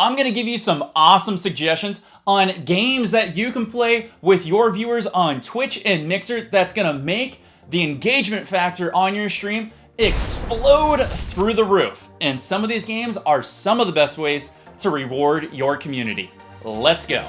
I'm gonna give you some awesome suggestions on games that you can play with your viewers on Twitch and Mixer that's gonna make the engagement factor on your stream explode through the roof. And some of these games are some of the best ways to reward your community. Let's go.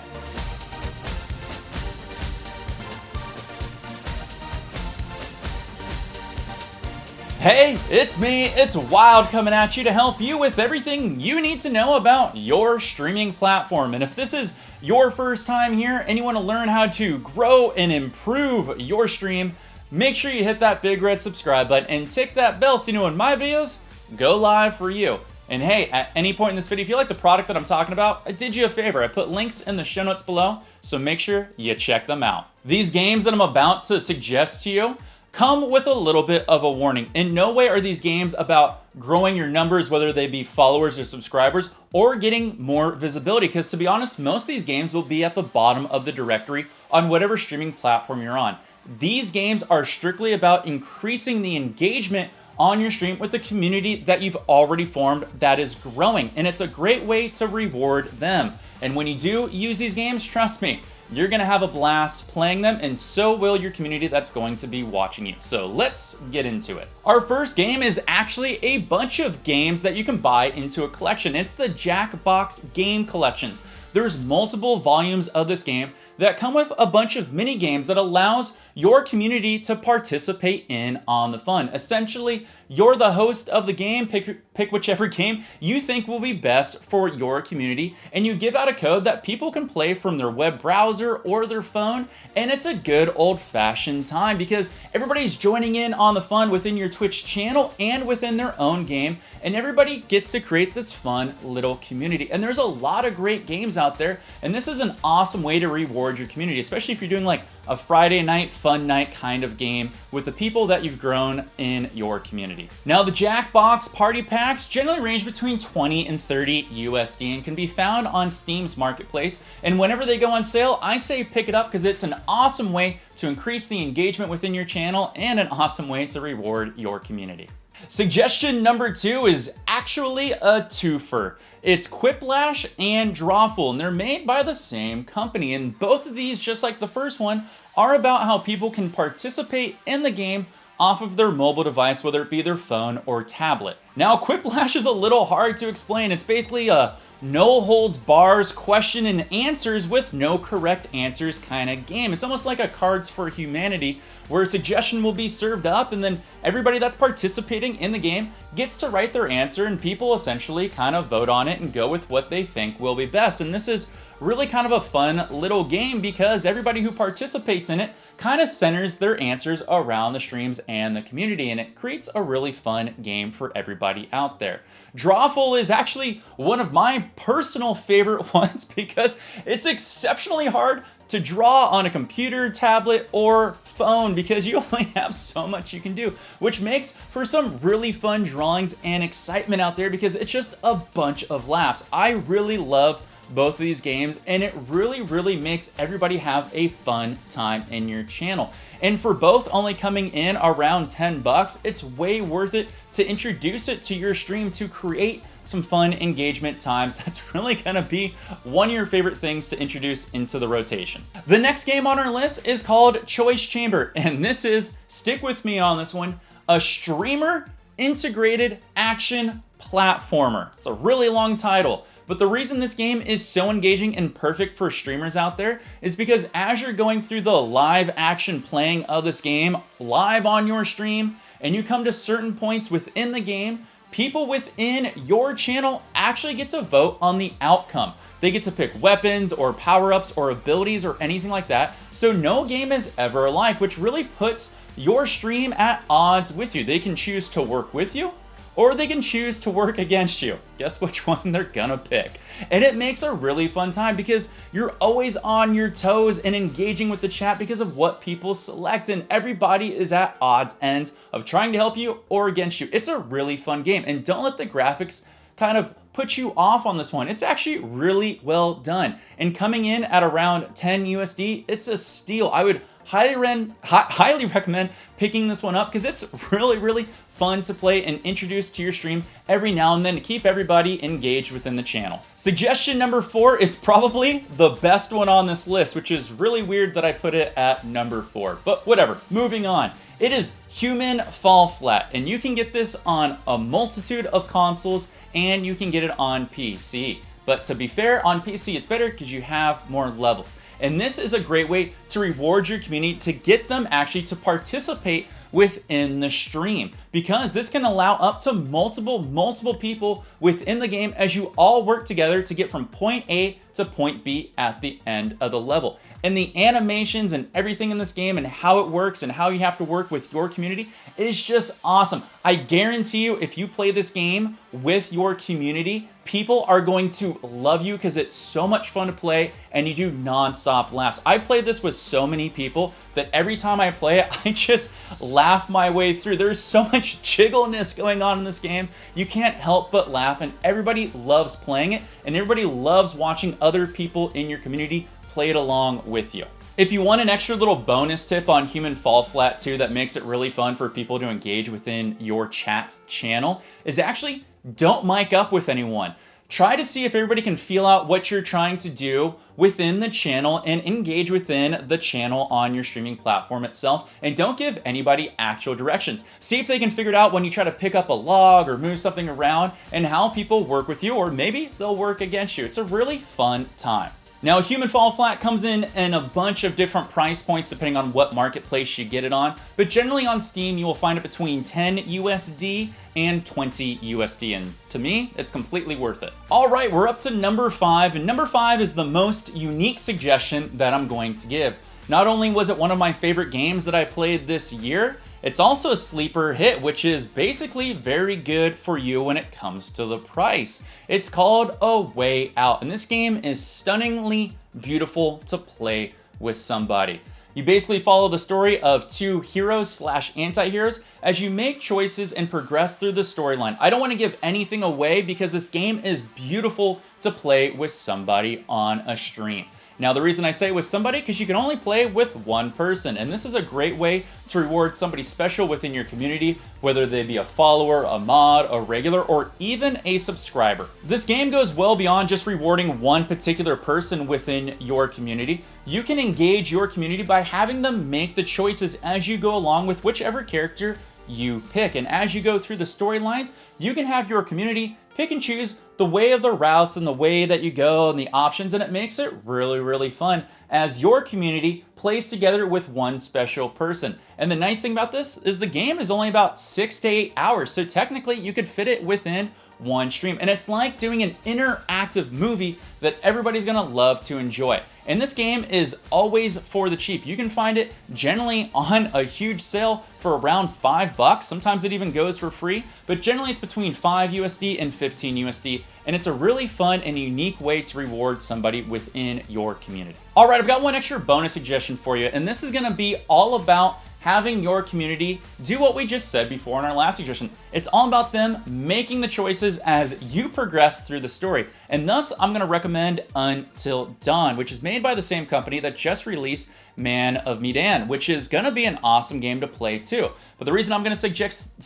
Hey, it's me, it's Wild coming at you to help you with everything you need to know about your streaming platform. And if this is your first time here and you want to learn how to grow and improve your stream, make sure you hit that big red subscribe button and tick that bell so you know when my videos go live for you. And hey, at any point in this video, if you like the product that I'm talking about, I did you a favor. I put links in the show notes below, so make sure you check them out. These games that I'm about to suggest to you come with a little bit of a warning. In no way are these games about growing your numbers, whether they be followers or subscribers, or getting more visibility, because to be honest, most of these games will be at the bottom of the directory on whatever streaming platform you're on. These games are strictly about increasing the engagement on your stream with the community that you've already formed that is growing, and it's a great way to reward them. And when you do use these games, trust me, you're gonna have a blast playing them, and so will your community that's going to be watching you. So let's get into it. Our first game is actually a bunch of games that you can buy into a collection. It's the Jackbox Game Collections. There's multiple volumes of this game that come with a bunch of mini games that allows your community to participate in on the fun. Essentially, you're the host of the game, pick whichever game you think will be best for your community, and you give out a code that people can play from their web browser or their phone, and it's a good old-fashioned time because everybody's joining in on the fun within your Twitch channel and within their own game, and everybody gets to create this fun little community. And there's a lot of great games out there, and this is an awesome way to reward your community, especially if you're doing like a Friday night fun night kind of game with the people that you've grown in your community. Now, the Jackbox Party Packs generally range between 20 and 30 USD and can be found on Steam's marketplace. And whenever they go on sale, I say pick it up because it's an awesome way to increase the engagement within your channel and an awesome way to reward your community. Suggestion number 2 is actually a twofer. It's Quiplash and Drawful, and they're made by the same company. And both of these, just like the first one, are about how people can participate in the game off of their mobile device, whether it be their phone or tablet. Now, Quiplash is a little hard to explain. It's basically a no holds bars question and answers with no correct answers kind of game. It's almost like a Cards for Humanity, where a suggestion will be served up and then everybody that's participating in the game gets to write their answer, and people essentially kind of vote on it and go with what they think will be best. And this is really kind of a fun little game because everybody who participates in it kind of centers their answers around the streams and the community, and it creates a really fun game for everybody out there. Drawful is actually one of my personal favorite ones because it's exceptionally hard to draw on a computer, tablet, or phone because you only have so much you can do, which makes for some really fun drawings and excitement out there because it's just a bunch of laughs. I really love both of these games, and it really makes everybody have a fun time in your channel. And for both only coming in around 10 bucks, it's way worth it to introduce it to your stream to create some fun engagement times. That's really gonna be one of your favorite things to introduce into the rotation. The next game on our list is called Choice Chamber, and this is, stick with me on this one, a streamer integrated action platformer. It's a really long title, but the reason this game is so engaging and perfect for streamers out there is because as you're going through the live action playing of this game live on your stream, and you come to certain points within the game, people within your channel actually get to vote on the outcome. They get to pick weapons or power-ups or abilities or anything like that. So no game is ever alike, which really puts your stream at odds with you. They can choose to work with you, or they can choose to work against you. Guess which one they're gonna pick. And it makes a really fun time because you're always on your toes and engaging with the chat because of what people select, and everybody is at odds ends of trying to help you or against you. It's a really fun game, and don't let the graphics kind of put you off on this one. It's actually really well done. And coming in at around 10 USD, it's a steal. I would highly recommend picking this one up because it's really fun to play and introduce to your stream every now and then to keep everybody engaged within the channel. Suggestion number 4 is probably the best one on this list, which is really weird that I put it at number 4, but whatever. Moving on. It is Human Fall Flat, and you can get this on a multitude of consoles and you can get it on PC. But to be fair, on PC it's better because you have more levels. And this is a great way to reward your community to get them actually to participate within the stream, because this can allow up to multiple people within the game as you all work together to get from point A to point B at the end of the level. And the animations and everything in this game and how it works and how you have to work with your community is just awesome. I guarantee you, if you play this game with your community, people are going to love you because it's so much fun to play and you do non-stop laughs. I played this with so many people that every time I play it, I just laugh my way through. There's so much jiggleness going on in this game. You can't help but laugh, and everybody loves playing it, and everybody loves watching other people in your community play it along with you. If you want an extra little bonus tip on Human Fall Flat too that makes it really fun for people to engage within your chat channel, is actually don't mic up with anyone. Try to see if everybody can feel out what you're trying to do within the channel and engage within the channel on your streaming platform itself, and don't give anybody actual directions. See if they can figure it out when you try to pick up a log or move something around and how people work with you, or maybe they'll work against you. It's a really fun time. Now, Human Fall Flat comes in a bunch of different price points depending on what marketplace you get it on, but generally on Steam you will find it between 10 USD and 20 USD, and to me, it's completely worth it. All right, we're up to number 5, and number 5 is the most unique suggestion that I'm going to give. Not only was it one of my favorite games that I played this year, it's also a sleeper hit, which is basically very good for you when it comes to the price. It's called A Way Out, and this game is stunningly beautiful to play with somebody. You basically follow the story of two heroes/anti-heroes as you make choices and progress through the storyline. I don't want to give anything away because this game is beautiful to play with somebody on a stream. Now, the reason I say with somebody, because you can only play with one person, and this is a great way to reward somebody special within your community, whether they be a follower, a mod, a regular, or even a subscriber. This game goes well beyond just rewarding one particular person within your community. You can engage your community by having them make the choices as you go along with whichever character you pick. And as you go through the storylines, you can have your community pick and choose the way of the routes and the way that you go and the options, and it makes it really fun as your community plays together with one special person. And the nice thing about this is the game is only about 6 to 8 hours, so technically you could fit it within one stream, and it's like doing an interactive movie that everybody's gonna love to enjoy. And this game is always for the cheap. You can find it generally on a huge sale for around $5. Sometimes it even goes for free, but generally it's between 5 USD and 15 USD, and it's a really fun and unique way to reward somebody within your community. All right, I've got one extra bonus suggestion for you, and this is gonna be all about having your community do what we just said before in our last suggestion. It's all about them making the choices as you progress through the story. And thus, I'm gonna recommend Until Dawn, which is made by the same company that just released Man of Medan, which is gonna be an awesome game to play too. But the reason I'm gonna suggest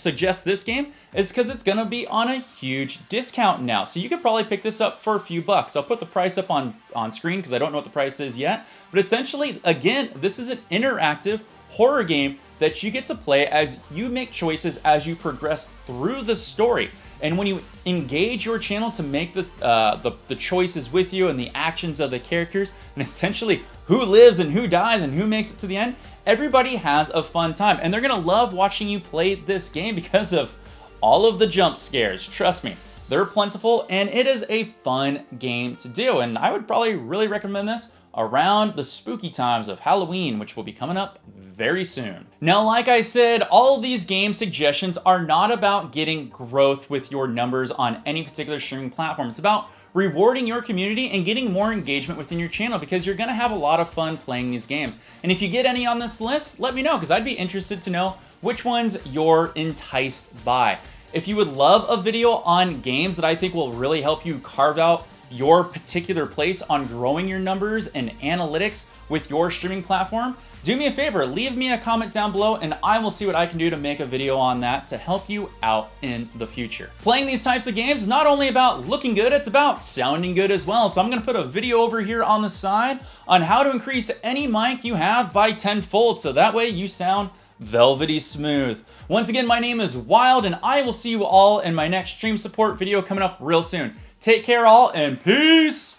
this game is because it's gonna be on a huge discount now. So you could probably pick this up for a few bucks. I'll put the price up on screen because I don't know what the price is yet. But essentially, again, this is an interactive horror game that you get to play as you make choices as you progress through the story. And when you engage your channel to make the choices with you and the actions of the characters, and essentially who lives and who dies and who makes it to the end, everybody has a fun time. And they're gonna love watching you play this game because of all of the jump scares. Trust me, they're plentiful, and it is a fun game to do. And I would probably really recommend this around the spooky times of Halloween, which will be coming up very soon. Now, like I said, all of these game suggestions are not about getting growth with your numbers on any particular streaming platform. It's about rewarding your community and getting more engagement within your channel, because you're gonna have a lot of fun playing these games. And if you get any on this list, let me know, because I'd be interested to know which ones you're enticed by. If you would love a video on games that I think will really help you carve out your particular place on growing your numbers and analytics with your streaming platform, do me a favor, leave me a comment down below and I will see what I can do to make a video on that to help you out in the future. Playing these types of games is not only about looking good, it's about sounding good as well. So I'm gonna put a video over here on the side on how to increase any mic you have by 10-fold, so that way you sound velvety smooth. Once again, my name is Wild and I will see you all in my next stream support video coming up real soon. Take care all and peace!